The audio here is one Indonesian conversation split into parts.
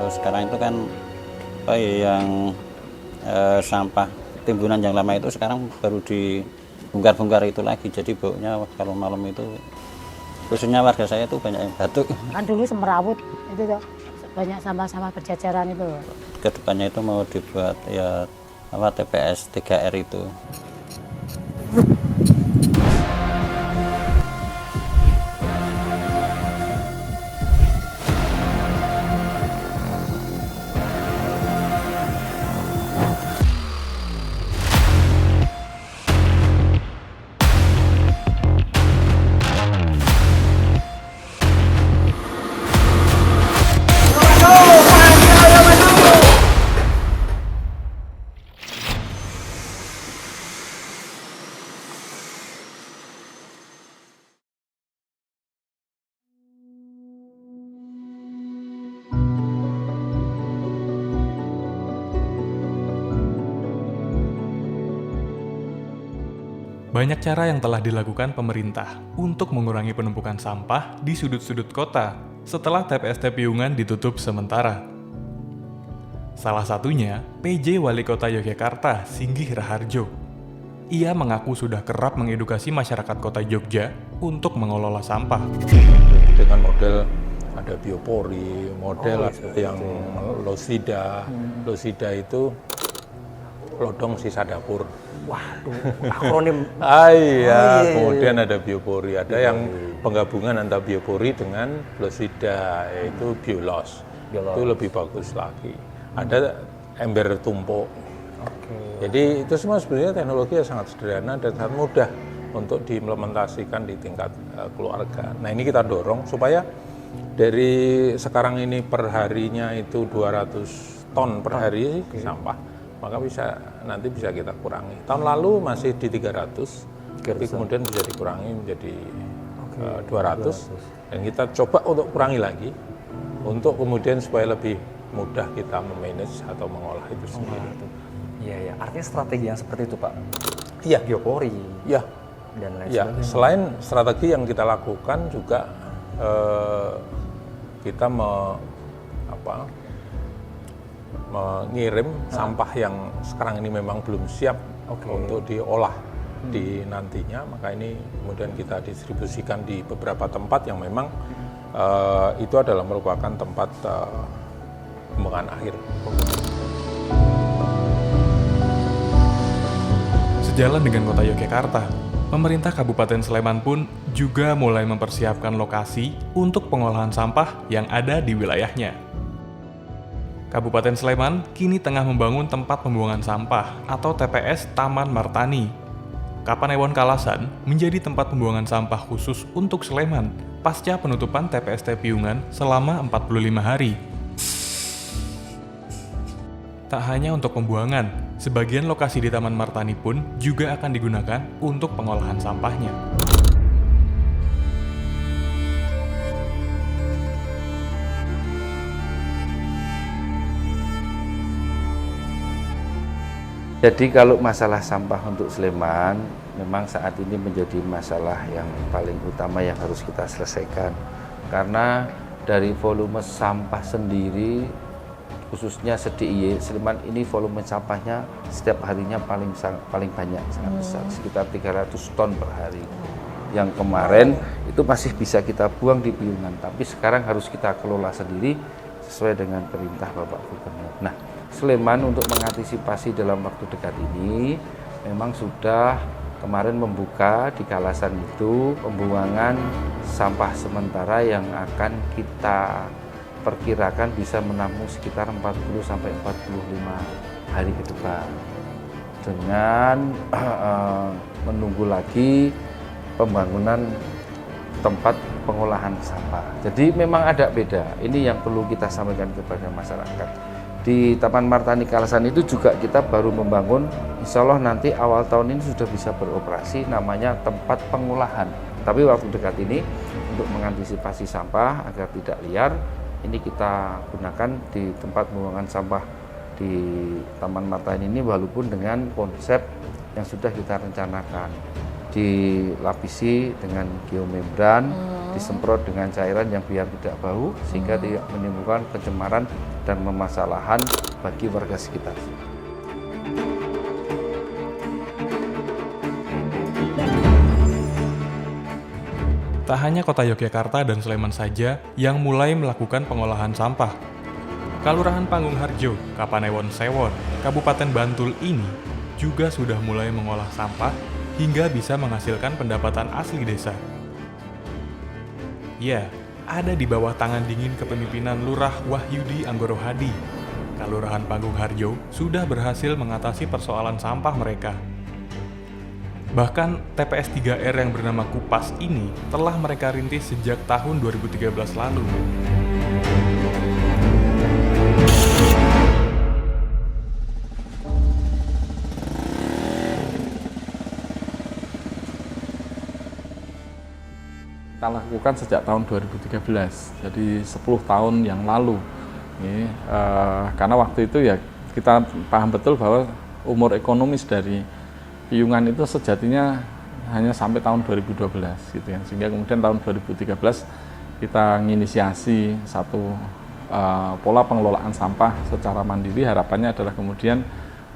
Kalau sekarang itu kan apa ya, yang sampah timbunan yang lama itu sekarang baru dibongkar-bongkar itu lagi, jadi baunya kalau malam itu khususnya warga saya itu banyak yang batuk. Kan dulu Semerawut itu tuh banyak sampah-sampah berjajaran itu. Kedepannya itu mau dibuat ya apa TPS 3R itu. Banyak cara yang telah dilakukan pemerintah untuk mengurangi penumpukan sampah di sudut-sudut kota setelah TPST Piungan ditutup sementara. Salah satunya PJ Wali Kota Yogyakarta, Singgih Raharjo. Ia mengaku sudah kerap mengedukasi masyarakat kota Jogja untuk mengelola sampah. Dengan model ada biopori, model yang losida. Losida itu lodong sisa dapur. Waduh, akronim. Iya, kemudian ada biopori, ada yang penggabungan antara biopori dengan losida, yaitu biolos. Itu lebih bagus lagi. Ada ember tumpuk. Jadi itu semua sebenarnya teknologi yang sangat sederhana dan sangat mudah untuk diimplementasikan di tingkat keluarga. Nah, ini kita dorong supaya dari sekarang ini per harinya itu 200 ton per hari sampah. Maka nanti bisa kita kurangi. Tahun lalu masih di 300, tapi kemudian bisa dikurangi menjadi 200. Dan kita coba untuk kurangi lagi, untuk kemudian supaya lebih mudah kita memanage atau mengolah itu sendiri. Iya, ya. Artinya strategi yang seperti itu, Pak. Iya. Biopori. Iya. Dan lain Ya, sebagainya. selain strategi yang kita lakukan juga kita mengirim sampah yang sekarang ini memang belum siap untuk diolah di nantinya, maka ini kemudian kita distribusikan di beberapa tempat yang memang itu adalah merupakan tempat pembuangan akhir. Sejalan dengan kota Yogyakarta, pemerintah Kabupaten Sleman pun juga mulai mempersiapkan lokasi untuk pengolahan sampah yang ada di wilayahnya. Kabupaten Sleman kini tengah membangun tempat pembuangan sampah atau TPS Taman Martani. Kapanewon Kalasan menjadi tempat pembuangan sampah khusus untuk Sleman pasca penutupan TPST Piungan selama 45 hari. Tak hanya untuk pembuangan, sebagian lokasi di Taman Martani pun juga akan digunakan untuk pengolahan sampahnya. Jadi kalau masalah sampah untuk Sleman, memang saat ini menjadi masalah yang paling utama yang harus kita selesaikan. Karena dari volume sampah sendiri, khususnya SDIY, Sleman ini volume sampahnya setiap harinya paling banyak, sangat besar, sekitar 300 ton per hari. Yang kemarin itu masih bisa kita buang di Piungan, tapi sekarang harus kita kelola sendiri sesuai dengan perintah Bapak Gubernur. Nah, Sleman untuk mengantisipasi dalam waktu dekat ini memang sudah kemarin membuka di Kalasan itu pembuangan sampah sementara yang akan kita perkirakan bisa menampung sekitar 40 sampai 45 hari ke depan. Dengan menunggu lagi pembangunan tempat pengolahan sampah. Jadi memang ada beda. Ini yang perlu kita sampaikan kepada masyarakat. Di Taman Martani Kalasan itu juga kita baru membangun, insya Allah nanti awal tahun ini sudah bisa beroperasi, namanya tempat pengolahan. Tapi waktu dekat ini untuk mengantisipasi sampah agar tidak liar, ini kita gunakan di tempat pembuangan sampah di Taman Martani ini walaupun dengan konsep yang sudah kita rencanakan. dilapisi dengan geomembran, disemprot dengan cairan yang biar tidak bau sehingga tidak menimbulkan pencemaran dan permasalahan bagi warga sekitar. Tak hanya kota Yogyakarta dan Sleman saja yang mulai melakukan pengolahan sampah. Kalurahan Panggung Harjo, Kapanewon Sewon, Kabupaten Bantul ini juga sudah mulai mengolah sampah hingga bisa menghasilkan pendapatan asli desa. Ya, ada di bawah tangan dingin kepemimpinan Lurah Wahyudi Anggoro Hadi. Kalurahan Panggung Harjo sudah berhasil mengatasi persoalan sampah mereka. Bahkan TPS 3R yang bernama Kupas ini telah mereka rintis sejak tahun 2013 lalu. Kita lakukan sejak tahun 2013, jadi 10 tahun yang lalu. Ini, karena waktu itu ya kita paham betul bahwa umur ekonomis dari piungan itu sejatinya hanya sampai tahun 2012 gitu ya. Sehingga kemudian tahun 2013 kita menginisiasi satu pola pengelolaan sampah secara mandiri. Harapannya adalah kemudian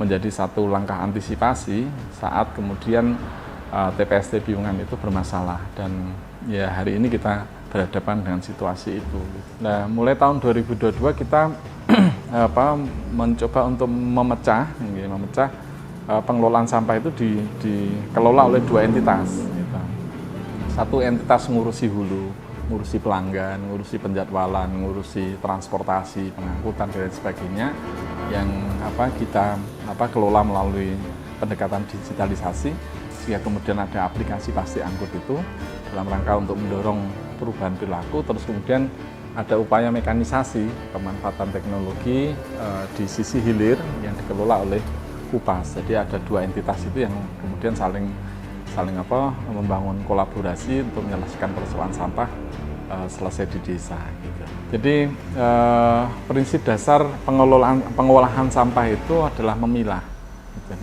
menjadi satu langkah antisipasi saat kemudian TPST piungan itu bermasalah, dan ya hari ini kita berhadapan dengan situasi itu. Nah, mulai tahun 2022 kita mencoba untuk memecah pengelolaan sampah itu dikelola oleh dua entitas. Gitu. Satu entitas ngurusi hulu, ngurusi pelanggan, ngurusi penjadwalan, ngurusi transportasi, pengangkutan dan sebagainya, yang kita kelola melalui pendekatan digitalisasi, sehingga kemudian ada aplikasi Pasti Angkut itu dalam rangka untuk mendorong perubahan perilaku. Terus kemudian ada upaya mekanisasi pemanfaatan teknologi di sisi hilir yang dikelola oleh Kupas. Jadi ada dua entitas itu yang kemudian saling membangun kolaborasi untuk menyelesaikan persoalan sampah selesai di desa. Gitu. Jadi prinsip dasar pengolahan sampah itu adalah memilah. Gitu.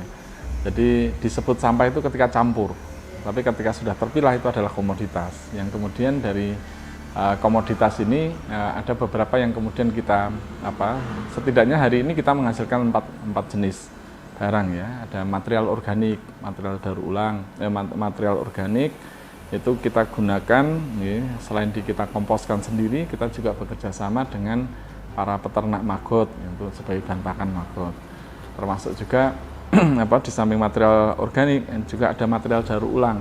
Jadi disebut sampah itu ketika campur, tapi ketika sudah terpilah itu adalah komoditas. Yang kemudian dari komoditas ini ada beberapa yang kemudian kita setidaknya hari ini kita menghasilkan empat jenis barang ya. Ada material organik, material daur ulang, material organik itu kita gunakan ya, selain kita komposkan sendiri, kita juga bekerja sama dengan para peternak maggot untuk sebagai bahan pakan maggot. Termasuk juga di samping material organik juga ada material daur ulang.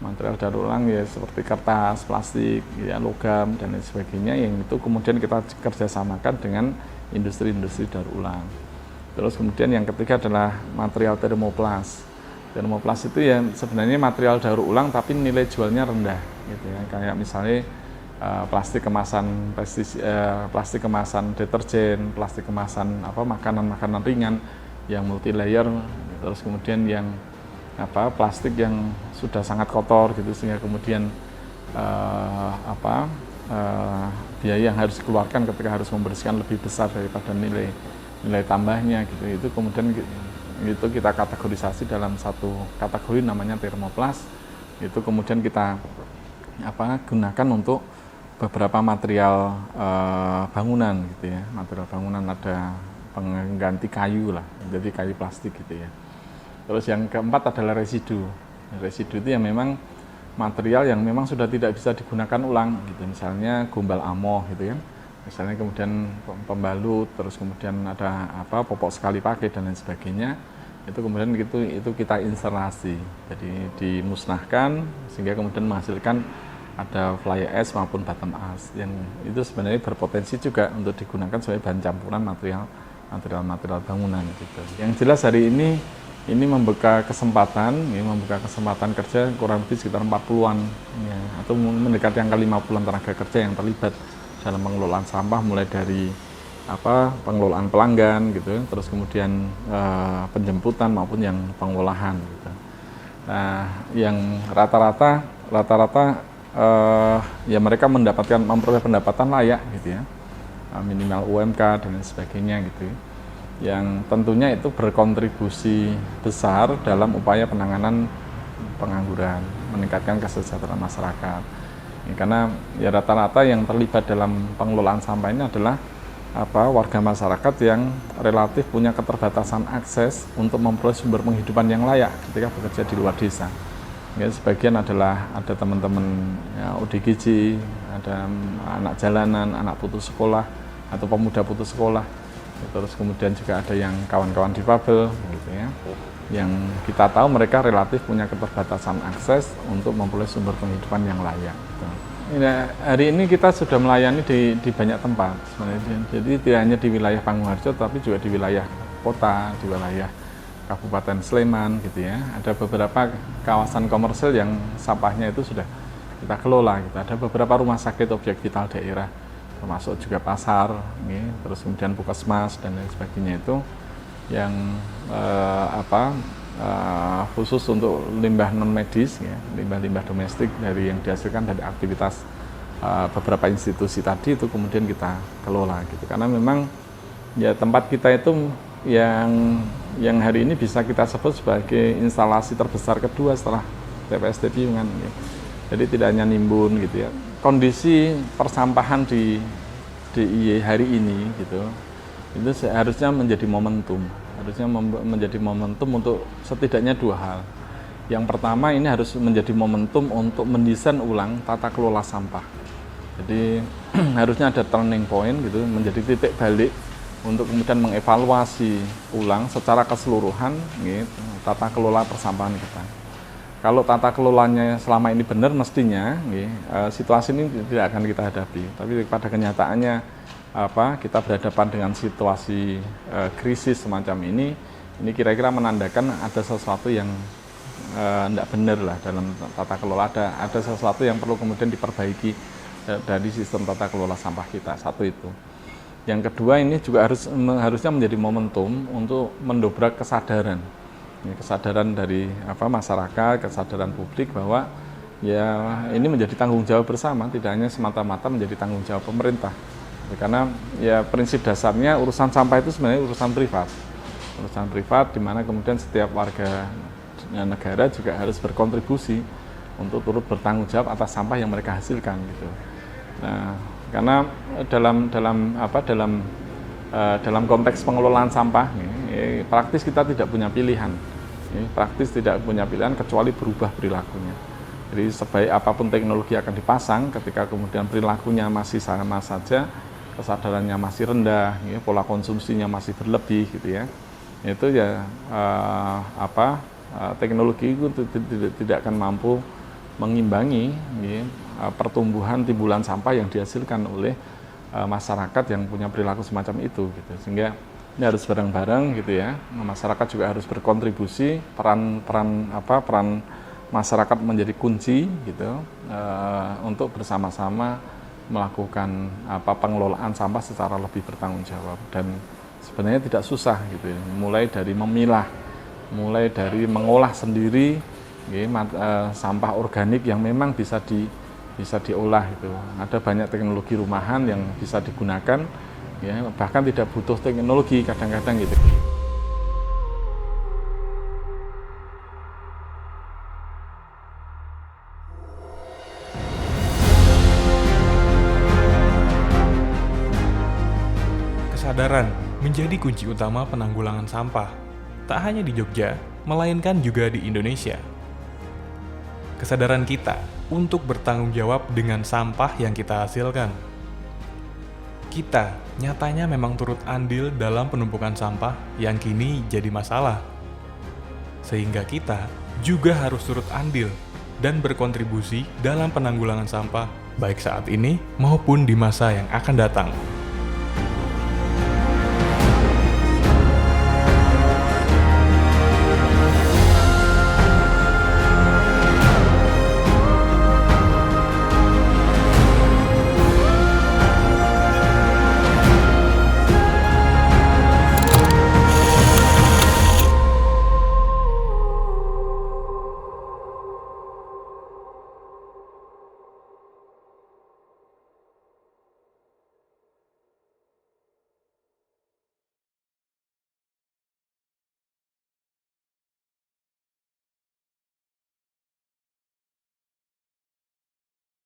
Material daur ulang ya seperti kertas, plastik, ya, logam dan lain sebagainya, yang itu kemudian kita kerjasamakan dengan industri-industri daur ulang. Terus kemudian yang ketiga adalah material termoplas. Termoplas itu ya sebenarnya material daur ulang tapi nilai jualnya rendah, gitu ya. Kayak misalnya plastik kemasan plastik kemasan deterjen, plastik kemasan makanan-makanan ringan yang multi layer. Terus kemudian yang plastik yang sudah sangat kotor gitu, sehingga kemudian biaya yang harus dikeluarkan ketika harus membersihkan lebih besar daripada nilai tambahnya gitu. Itu kemudian itu kita kategorisasi dalam satu kategori namanya termoplas. Itu kemudian kita gunakan untuk beberapa material bangunan gitu ya. Material bangunan ada pengganti kayu lah, jadi kayu plastik gitu ya. Terus yang keempat adalah residu. Residu itu yang memang material yang memang sudah tidak bisa digunakan ulang gitu. Misalnya gombal amoh gitu kan. Misalnya kemudian pembalut, terus kemudian ada popok sekali pakai dan lain sebagainya. Itu kemudian itu kita instalasi. Jadi dimusnahkan sehingga kemudian menghasilkan ada fly ash maupun bottom ash yang itu sebenarnya berpotensi juga untuk digunakan sebagai bahan campuran material bangunan gitu. Yang jelas hari ini membuka kesempatan kerja kurang lebih sekitar 40-an ya, atau mendekati angka 50-an tenaga kerja yang terlibat dalam pengelolaan sampah, mulai dari pengelolaan pelanggan gitu, terus kemudian penjemputan maupun yang pengolahan gitu. Nah, yang rata-rata ya mereka memperoleh pendapatan layak gitu ya, minimal UMK dan lain sebagainya gitu, yang tentunya itu berkontribusi besar dalam upaya penanganan pengangguran, meningkatkan kesejahteraan masyarakat. Ya, karena ya rata-rata yang terlibat dalam pengelolaan sampah ini adalah warga masyarakat yang relatif punya keterbatasan akses untuk memperoleh sumber penghidupan yang layak ketika bekerja di luar desa. Ya, sebagian adalah ada teman-teman ya, ODGJ, ada anak jalanan, anak putus sekolah atau pemuda putus sekolah. Terus kemudian juga ada yang kawan-kawan difabel, gitu ya, yang kita tahu mereka relatif punya keterbatasan akses untuk memperoleh sumber penghidupan yang layak. Gitu. Nah, hari ini kita sudah melayani di banyak tempat sebenarnya. Jadi tidak hanya di wilayah Panggung-Harjo, tapi juga di wilayah kota, di wilayah Kabupaten Sleman, gitu ya. Ada beberapa kawasan komersil yang sampahnya itu sudah kita kelola. Gitu. Ada beberapa rumah sakit objek vital daerah, termasuk juga pasar, gitu. Terus kemudian puskesmas dan lain sebagainya itu yang khusus untuk limbah non medis, ya, limbah-limbah domestik dari yang dihasilkan dari aktivitas beberapa institusi tadi itu kemudian kita kelola, gitu. Karena memang ya tempat kita itu yang hari ini bisa kita sebut sebagai instalasi terbesar kedua setelah TPST Piungan. Ya. Jadi tidak hanya nimbun, gitu ya. Kondisi persampahan di DIY hari ini, gitu, itu seharusnya menjadi momentum. Harusnya menjadi momentum untuk setidaknya dua hal. Yang pertama, ini harus menjadi momentum untuk mendesain ulang tata kelola sampah. Jadi harusnya ada turning point, gitu, menjadi titik balik untuk kemudian mengevaluasi ulang secara keseluruhan, gitu, tata kelola persampahan kita. Kalau tata kelolanya selama ini benar, mestinya situasi ini tidak akan kita hadapi. Tapi pada kenyataannya kita berhadapan dengan situasi krisis semacam ini kira-kira menandakan ada sesuatu yang tidak benar lah dalam tata kelola. Ada sesuatu yang perlu kemudian diperbaiki dari sistem tata kelola sampah kita. Satu itu. Yang kedua, ini juga harusnya menjadi momentum untuk mendobrak kesadaran. Kesadaran dari masyarakat, kesadaran publik bahwa ya ini menjadi tanggung jawab bersama, tidak hanya semata-mata menjadi tanggung jawab pemerintah. Karena ya prinsip dasarnya urusan sampah itu sebenarnya urusan privat, di mana kemudian setiap warga negara juga harus berkontribusi untuk turut bertanggung jawab atas sampah yang mereka hasilkan, gitu. Nah, karena dalam konteks pengelolaan sampah praktis kita tidak punya pilihan. Kecuali berubah perilakunya. Jadi sebaik apapun teknologi akan dipasang, ketika kemudian perilakunya masih sama saja, kesadarannya masih rendah, pola konsumsinya masih berlebih, gitu ya. Itu ya teknologi itu tidak akan mampu mengimbangi pertumbuhan timbulan sampah yang dihasilkan oleh masyarakat yang punya perilaku semacam itu, gitu. Sehingga ini harus bareng-bareng, gitu ya. Masyarakat juga harus berkontribusi, peran masyarakat menjadi kunci, gitu, untuk bersama-sama melakukan pengelolaan sampah secara lebih bertanggung jawab. Dan sebenarnya tidak susah, gitu ya. Mulai dari memilah, mulai dari mengolah sendiri sampah organik yang memang bisa diolah, gitu. Ada banyak teknologi rumahan yang bisa digunakan, ya, bahkan tidak butuh teknologi kadang-kadang, gitu. Kesadaran menjadi kunci utama penanggulangan sampah, tak hanya di Jogja, melainkan juga di Indonesia. Kesadaran kita untuk bertanggung jawab dengan sampah yang kita hasilkan. Kita nyatanya memang turut andil dalam penumpukan sampah yang kini jadi masalah. Sehingga kita juga harus turut andil dan berkontribusi dalam penanggulangan sampah, baik saat ini maupun di masa yang akan datang.